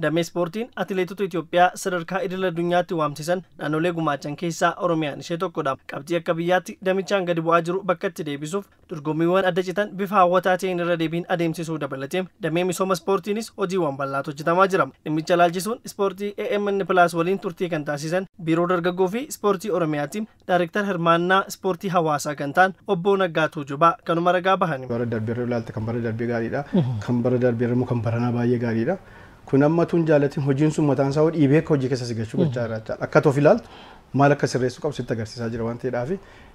Damee ispoortiin atileetota Itoophiyaa sadarkaa idil addunyaatti waamsisan naannolee gumaachan keessaa Oromiyaan ishee tokkodha. Qabxii akka biyyaatti damichaan gadi bu'aa jiru bakka itti deebisuuf dorgommiiwwan adda citan bifa hawwataa ta'een irra deebiin adeemsisuu dabalatee damee misooma ispoortiinis hojiiwwan bal'aatu hojjetamaa jira. Dhimmicha ilaalchisuun ispoortii AMN Plus waliin turtii kan taasisan biiroo dargaggoo fi ispoortii Oromiyaatti Daayireektar hirmaannaa ispoortii hawaasaa kan ta'an obbo Naggaatu Jubaa kanuma ragaa bahani. Bara darbee ilaalta kan bara darbee gaariidha. Kan bara darbee immoo kan baranaa baay'ee gaariidha. Kun amma tun jaalatin hojiin sun mataan isaa dhiibee hojii keessa si gachuu gochaa jira. Akka toof ilaaltu maal akka sirreessuu qabu sitti agarsiisaa jira waan ta'eedhaaf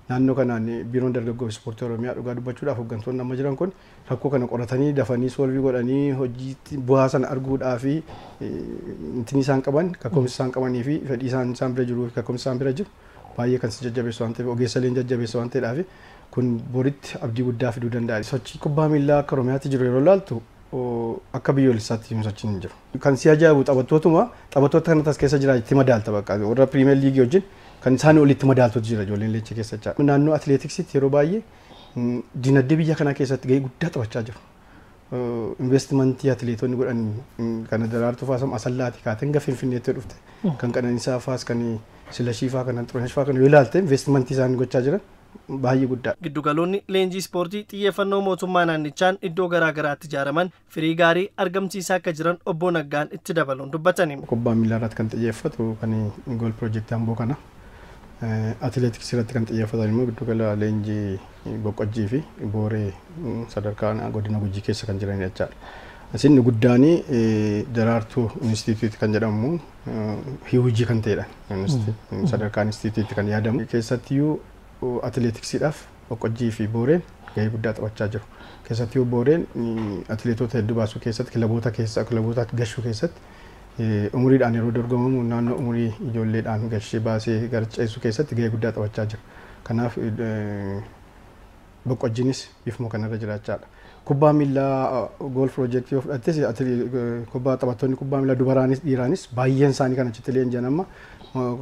naannoo kanaan biiroon dargaggoo ispoortii Oromiyaa dhugaa dubbachuudhaaf hooggantoonni amma jiran kun rakkoo kana qoratanii dafanii solvii godhanii hojii bu'aa sana arguudhaaf intini isaan qaban kakkoomsi isaan qabanii fi fedhii isaan bira jiru kakkoomsi isaan bira jiru baay'ee kan si jajjabeessu waan ta'eef ogeessallee jajjabeessu waan ta'eedhaaf kun boritti abdii guddaa fiduu danda'a. Sochii kubbaa miilaa akka Oromiyaatti jiru yeroo ilaaltu akka biyyoolessaatti sochiin hin jiru. Kan si ajaa'ibu taphattoota kanas keessa jira itti madaalta bakka warra Piriimeer Liigii wajjin kan isaan olitti madaaltota jira ijoolleen leencii keessa jira. Naannoo atileetiksiitti yeroo baay'ee dinagdee biyya kanaa keessatti gahee guddaa taphachaa jiru. Investimentii atileetonni godhan kan Daraartuu Faasam Asallaati kaateen gara Finfinneetti dhufte kan Qananiisaa Faas kan Silashii faa kan Xurunesh faa kan yoo ilaalte investimentii isaan gochaa jiran baay'ee guddaa. Giddugaloonni leenjii ispoortii xiyyeeffannoo mootummaa naannichaan iddoo garaa garaatti ijaaraman firii gaarii argamsiisaa akka jiran obbo Naggaan itti dabaluun dubbatani. Kubbaa miilaa irratti kan xiyyeeffatu kan gool piroojeektii Amboo kana atileetiksii irratti kan xiyyeeffatan immoo giddugala leenjii Boqqojjii fi Booree sadarkaa godina Gujii keessa kan jiran jechaadha. Isin guddaanii Daraartuu Inistituutii kan jedhamu hojii kan ta'edha. Sadarkaa Inistituutii kan yaadamu keessattiyyuu atileetiksiidhaaf Boqqojjii fi Booreen gahee guddaa taphachaa jiru. Keessattuu Booreen atileetota hedduu baasuu keessatti kilaboota gashuu keessatti umuriidhaan yeroo dorgomamu naannoo umurii ijoolleedhaan gashee baasee garceessuu keessatti gahee guddaa taphachaa jiru. Kanaaf Boqqojjiinis bifuma kanarra jiraachaadha. Kubbaa miilaa gool piroojeektii yoo fudhattes kubbaa taphattoonni kubbaa miilaa dubaraanis dhiiraanis baay'een isaanii kan achitti leenji'an amma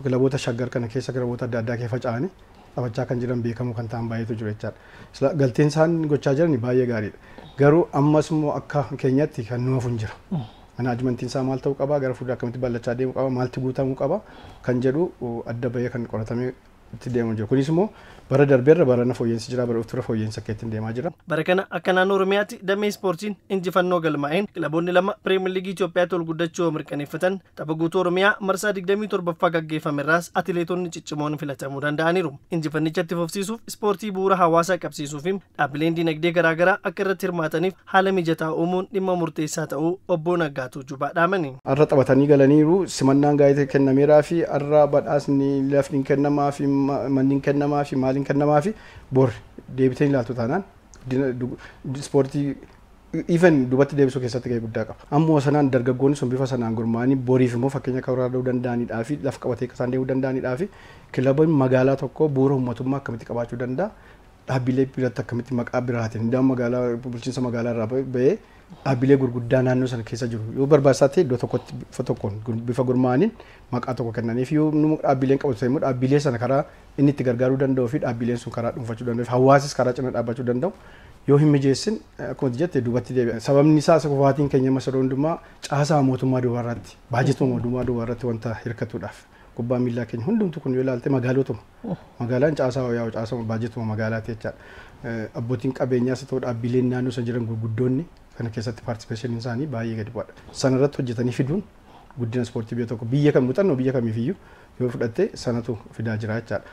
kilaboota shaggar kana keessa kilaboota adda addaa keessa faca'anii taphachaa kan jiran beekamu kan ta'an baay'eetu jiru jechaadha. Galteen isaan gochaa jiran baay'ee gaariidha. Garuu ammas immoo akka keenyatti kan nuuf hin jiru. Manaajimentiin isaa maal ta'uu qaba gara fuuldura akkamitti bal'achaa deemuu qaba maalti guutamuu qaba kan jedhu adda bahee kan qoratamee itti deemu jiru. Kunis immoo bara darbeerra barana fooyyeensi jira bara dhuftuura fooyyeensa akka ittiin deemaa jira. Bara kana akka naannoo Oromiyaatti damee ispoortiin injifannoo galmaa'een kilaboonni lama Piriimeer Liigii Itoophiyaatti ol guddachuu mirkaneeffatan tapha guutuu Oromiyaa marsaa 27ffaa gaggeeffamerraas atileetonni ciccimoon filatamuu danda'aniiru. Injifannichatti fufsiisuuf ispoortii bu'uura hawaasaa qabsiisuu fi dhaabbileen dinagdee garaagaraa akka irratti hirmaataniif haala mijataa uumuun dhimma murteessaa ta'uu obbo Naggaatu Jubaa dhaamani. Har'a taphatanii galaniiru simannaan gaa'eetti kennameeraa fi har'a badhaasni lafni kennamaa fi manni kennamaa fi maaliin kennamaa fi bor deebitanii ilaaltu taanaan ispoortii even dubatti deebisuu keessatti gahee guddaa qaba. Ammoo sanaan dargaggoonni sun bifa sanaan gurmaa'anii boriif immoo fakkeenya karaa dha'uu danda'anidhaa fi lafa qabatee isaan deemuu danda'anidhaa fi kilaboonni magaalaa tokko bu'uura uummatummaa akkamitti qabaachuu danda'a. Dhaabbilee biratti akkamitti maqaa biraatiin hundaan magaalaa bulchiinsa magaalaa irraa bahee dhaabbilee gurguddaa naannoo sana keessa jiru yoo barbaachisaa ta'e iddoo tokkotti tokkoon bifa gurmaa'aniin maqaa tokko kennaniif yoo dhaabbileen qabatu immoo dhaabbilee sana karaa inni itti gargaaruu danda'u fi dhaabbileen sun karaa dhuunfachuu danda'u hawaasis karaa cina dhaabbachuu danda'u yoo hin mijeessin akkuma jette duubatti deebi'a. Sababni isaa kufaatiin keenya masaroo hundumaa caasaa mootummaa duwwaarratti baajetuma mootummaa duwwaarratti wanta hirkatuudhaaf. Kubbaa miilaa keenya hundumtu kun yoo ilaalte magaalotuma magaalaan caasaa yaa'u caasaa baajetuma magaalaati jechaadha. Abbootiin qabeenyaas ta'u dhaabbileen naannoo sana jiran gurguddoonni kana keessatti paartisipeeshiniin isaanii baay'ee gadi bu'aadha. Sana irratti hojjetanii fiduun guddina ispoortii biyya tokko biyya kam muuxannoo biyya kamiifiyyuu yoo fudhatte sanatu fidaa jira jechaadha.